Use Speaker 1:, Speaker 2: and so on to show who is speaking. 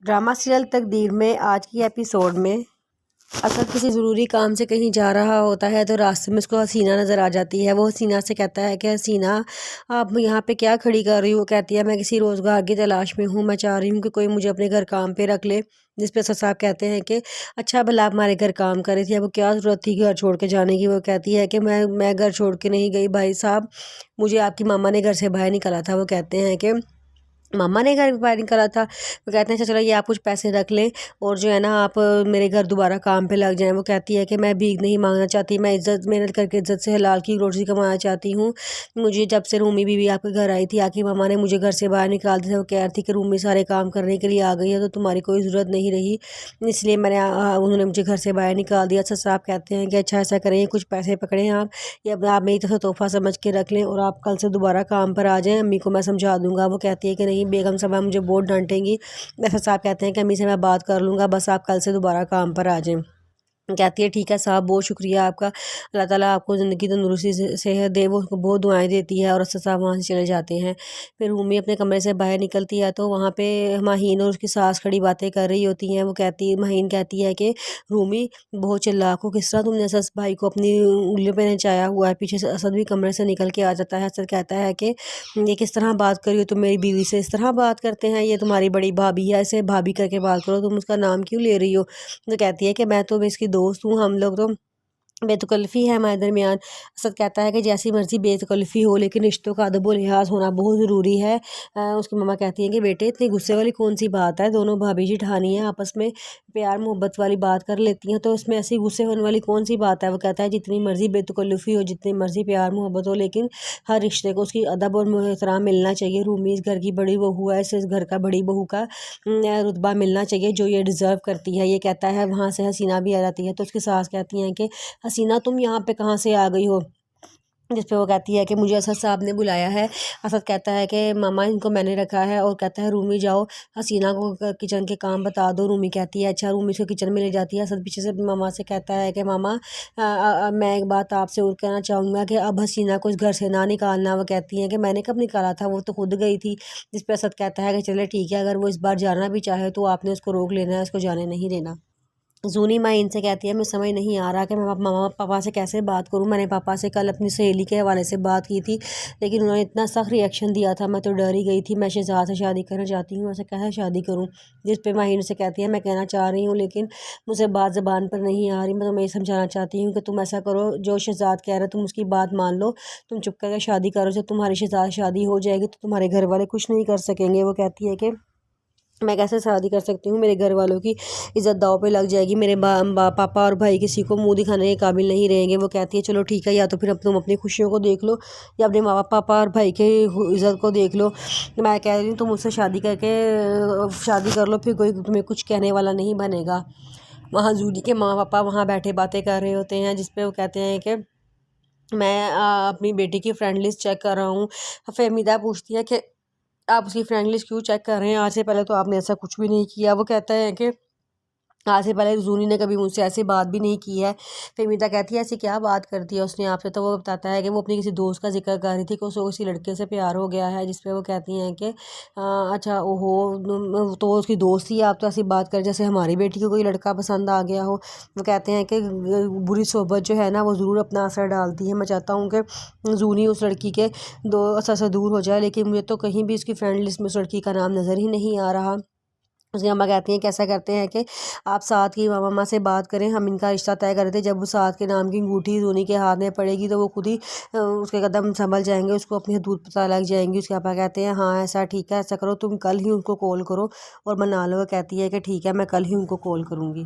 Speaker 1: Drama serial तकदीर में आज की एपिसोड में असद किसी ज़रूरी काम से कहीं जा रहा होता है तो रास्ते में उसको हसीना नज़र आ जाती है। वो हसीना से कहता है कि हसीना, आप यहाँ पे क्या खड़ी कर रही हो। वो कहती है मैं किसी रोज़गार की तलाश में हूँ, मैं चाह रही हूँ कि कोई मुझे अपने घर काम पे रख ले। जिस पे असद साहब कहते हैं कि अच्छा भला आप हमारे घर काम कर रही थी, अब क्या ज़रूरत थी घर छोड़ के जाने की। वो कहती है कि मैं घर छोड़ के नहीं गई भाई साहब, मुझे आपकी मामा ने घर से बाहर निकाला था। वो कहते हैं कि मामा ने घर बाहर निकाला था। वो कहते हैं अच्छा चलो ये आप कुछ पैसे रख लें और जो है ना आप मेरे घर दोबारा काम पे लग जाएं। वो कहती है कि मैं भीख नहीं मांगना चाहती, मैं इज़्ज़त मेहनत करके इज़्ज़त से हलाल की रोटी कमाना चाहती हूँ। मुझे जब से रूमी बीवी आपके घर आई थी, आके मामा ने मुझे घर से बाहर निकाल दिया। वो कह रही थी कि रूमी सारे काम करने के लिए आ गई है तो तुम्हारी कोई ज़रूरत नहीं रही, इसलिए उन्होंने मुझे घर से बाहर निकाल दिया। अच्छा साहब कहते हैं कि अच्छा ऐसा करें, कुछ पैसे पकड़ें आप, या आप मेरी तरफ से तोहफ़ा समझ के रख लें और आप कल से दोबारा काम पर आ जाएँ, अम्मी को मैं समझा दूँगा। वो कहती है कि नहीं बेगम साहबा मुझे बहुत डांटेंगी। ऐसा साहब कहते हैं कि अम्मी से मैं बात कर लूँगा, बस आप कल से दोबारा काम पर आ जाएँ। कहती है ठीक है साहब, बहुत शुक्रिया आपका, अल्लाह ताला आपको ज़िंदगी तंदुरुस्ती सेहत दे। वो उसको बहुत दुआएं देती है और असद साहब वहाँ से चले जाते हैं। फिर रूमी अपने कमरे से बाहर निकलती है तो वहाँ पे माहीन और उसकी सास खड़ी बातें कर रही होती हैं। माहीन कहती है कि रूमी बहुत चिल्लाक हो, किस तरह तुमने असद भाई को अपनी उंगलियों पे नचाया हुआ है। पीछे से असद भी कमरे से निकल के आ जाता है। असद कहता है कि ये किस तरह बात कर रही हो तुम, मेरी बीवी से इस तरह बात करते हैं, ये तुम्हारी बड़ी भाभी है, इसे भाभी करके बात करो, तुम उसका नाम क्यों ले रही हो। तो कहती है कि मैं तो इसकी दोस्त हूँ, हम लोग तो बेतकल्फ़ी है हमारे दरमियान। असद कहता है कि जैसी मर्ज़ी बेतकल्फ़ी हो लेकिन रिश्तों का अदब और लिहाज़ होना बहुत ज़रूरी है। उसकी मम्मा कहती हैं कि बेटे इतनी गुस्से वाली कौन सी बात है, दोनों भाभी जेठानी हैं आपस में प्यार मोहब्बत वाली बात कर लेती हैं तो इसमें ऐसी गुस्से होने वाली कौन सी बात है। वो कहता है जितनी मर्ज़ी बेतकल्फ़ी हो, जितनी मर्ज़ी प्यार मोहब्बत हो, लेकिन हर रिश्ते को उसकी अदब और एहतराम मिलना चाहिए। रूमी इस घर की बड़ी बहू है, इसे इस घर का बड़ी बहू का रुतबा मिलना चाहिए जो ये डिज़र्व करती है। ये कहता है, वहाँ से हसीना भी आ जाती है तो उसकी सास कहती हैं कि हसीना तुम यहाँ पे कहाँ से आ गई हो। जिस पे वो कहती है कि मुझे असद साहब ने बुलाया है। असद कहता है कि मामा इनको मैंने रखा है और कहता है रूमी जाओ हसीना को किचन के काम बता दो। रूमी कहती है अच्छा, रूमी उसको किचन में ले जाती है। असद पीछे से मामा से कहता है कि मामा मैं एक बात आपसे और कहना चाहूँगा कि अब हसीना को इस घर से ना निकालना। वो कहती है कि मैंने कब निकाला था, वो तो खुद गई थी। जिस पे असद कहता है कि चले ठीक है, अगर वो इस बार जाना भी चाहे तो आपने उसको रोक लेना है, उसको जाने नहीं देना। जूनी माँ इनसे कहती है मैं समझ नहीं आ रहा कि मैं मामा पापा से कैसे बात करूं। मैंने पापा से कल अपनी सहेली के हवाले से बात की थी लेकिन उन्होंने इतना सख्त रिएक्शन दिया था, मैं तो डर ही गई थी। मैं शहजाद से शादी करना चाहती हूँ, ऐसे कैसे शादी करूँ। जिस पे माहिन से कहती है मैं कहना चाह रही हूँ लेकिन मुझे बात ज़बान पर नहीं आ रही। मैं तुम्हें ये समझाना चाहती हूँ कि तुम ऐसा करो, जो शहजाद कह रहे हो तुम उसकी बात मान लो, तुम चुप करके शादी करो। जब तुम्हारी शहजाद शादी हो जाएगी तो तुम्हारे घर वाले कुछ नहीं कर सकेंगे। वो कहती है कि मैं कैसे शादी कर सकती हूँ, मेरे घर वालों की इज़्ज़त दाँव पे लग जाएगी, मेरे पापा और भाई किसी को मुंह दिखाने के काबिल नहीं रहेंगे। वो कहती है चलो ठीक है, या तो फिर अब तुम अपनी खुशियों को देख लो या अपने माँ पापा और भाई के इज़्ज़त को देख लो। मैं कह रही हूँ तुम मुझसे शादी करके शादी कर लो, फिर कोई तुम्हें कुछ कहने वाला नहीं बनेगा। वहाँ जूली के माँ पापा वहाँ बैठे बातें कर रहे होते हैं जिस पे वो कहते हैं कि मैं अपनी बेटी की फ्रेंड लिस्ट चेक कर रहा हूँ। फ़हमीदा पूछती है कि आप उसकी फ्रेंड लिस्ट क्यों चेक कर रहे हैं, आज से पहले तो आपने ऐसा कुछ भी नहीं किया। वो कहता है कि आज से पहले जूनी ने कभी मुझसे ऐसी बात भी नहीं की है। फ़हमीदा कहती है ऐसी क्या बात करती है उसने आपसे। तो वो बताता है कि वो अपनी किसी दोस्त का जिक्र कर रही थी कि उसको किसी लड़के से प्यार हो गया है। जिस पे वो कहती हैं कि अच्छा ओहो, तो वो उसकी दोस्त ही, आप तो ऐसी बात कर जैसे हमारी बेटी को कोई लड़का पसंद आ गया हो। वो कहते हैं कि बुरी सोबत जो है ना वो ज़रूर अपना असर डालती है। मैं चाहता हूँ कि जूनी उस लड़की के दो असर से दूर हो जाए, लेकिन मुझे तो कहीं भी उसकी फ्रेंड लिस्ट में उस लड़की का नाम नज़र ही नहीं आ रहा। उसकी अम्मा कहती हैं कि ऐसा करते हैं कि आप साथ की मामा से बात करें, हम इनका रिश्ता तय कर देते। जब वो साथ के नाम की अंगूठी धोनी के हाथ में पड़ेगी तो वो खुद ही उसके कदम संभल जाएंगे, उसको अपनी हदूद पता लग जाएंगी। उसके पापा कहते हैं हाँ ऐसा ठीक है, ऐसा करो तुम कल ही उनको कॉल करो और मना लो। वो कहती है कि ठीक है मैं कल ही उनको कॉल करूँगी।